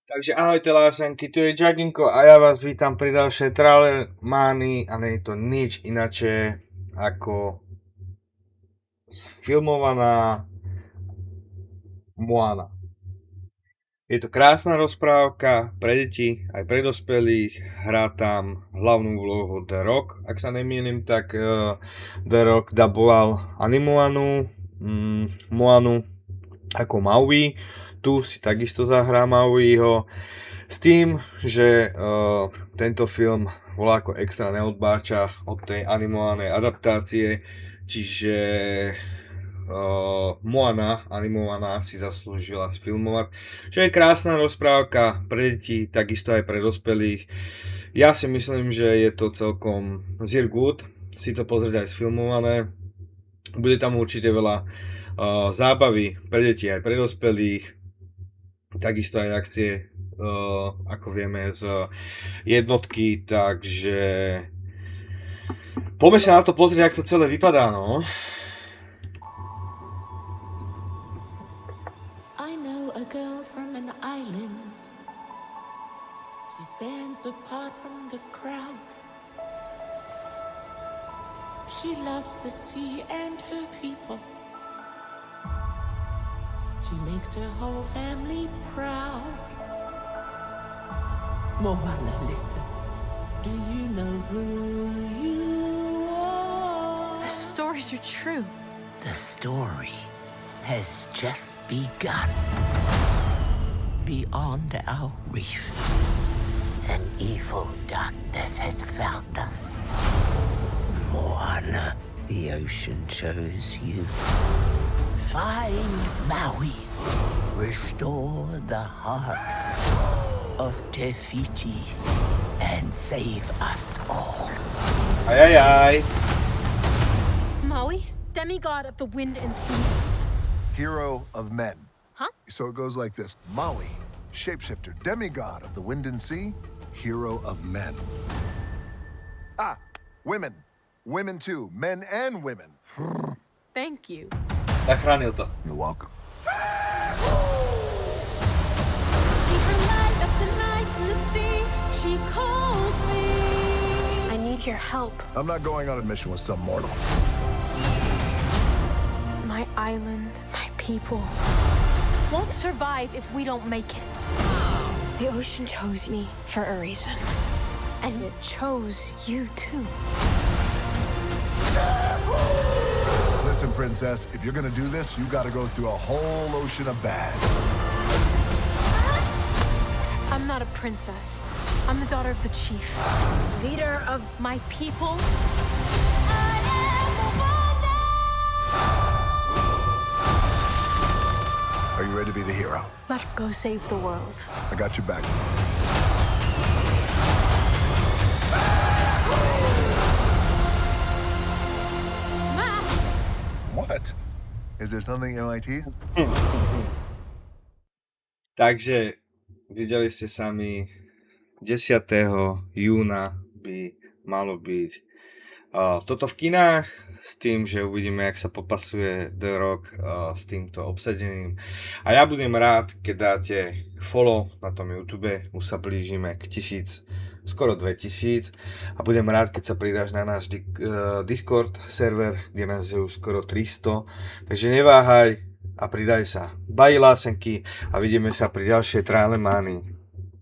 Takže ahojte lásenky, tu je Jaginko a ja vás vítam pri ďalšej Trailer Manii a nie je to nič inače ako sfilmovaná Moana. Je to krásna rozprávka pre deti, aj pre dospelých, hrá tam hlavnú úlohu The Rock, ak sa nemýlim, tak The Rock daboval animovanú Moanu ako Maui. Tu si takisto zahrá Mauiho. S tým, že tento film volá ako extra neodbáča od tej animovanej adaptácie, čiže Moana animovaná si zaslúžila sfilmovať, čo je krásna rozprávka pre deti, takisto aj pre dospelých. Ja si myslím, že je to celkom zir good si to pozrieť aj sfilmované. Bude tam určite veľa zábavy pre deti aj pre dospelých, takisto aj akcie, ako vieme z jednotky, takže poďme sa na to pozrieť, ako to celé vypadá, no. I know a girl from an island. She stands apart from the crowd. She loves the sea and her people. She makes her whole family proud. Moana, listen. Do you know who you are? The stories are true. The story has just begun. Beyond our reef, an evil darkness has found us. Moana, the ocean chose you. Find Maui. Restore the heart of Te Fiti and save us all. Ajajaj. Maui, demigod of the wind and sea. Hero of men. Huh? So it goes like this. Maui, shapeshifter, demigod of the wind and sea, hero of men. Ah, women. Women too. Men and women. Thank you. Zachránil to. You're welcome. Secret light of the night in the sea. She calls me. I need your help. I'm not going on a mission with some mortal. My island, my people won't survive if we don't make it. The ocean chose me for a reason. And it chose you too. Listen, princess, if you're gonna do this, you gotta go through a whole ocean of bad. I'm not a princess. I'm the daughter of the chief. Leader of my people. I am Moana. Are you ready to be the hero? Let's go save the world. I got your back. What? Is there something in my teeth? Takže videli ste sami, 10. júna by malo byť toto v kinách, s tým, že uvidíme, jak sa popasuje The Rock s týmto obsadením. A ja budem rád, keď dáte follow na tom YouTube, už sa blížime k 1000, skoro 2000, a budem rád, keď sa pridáš na náš Discord server, kde nás je už skoro 300, takže neváhaj a pridaj sa. Bye lásenky a vidíme sa pri ďalšej Trailer Manii.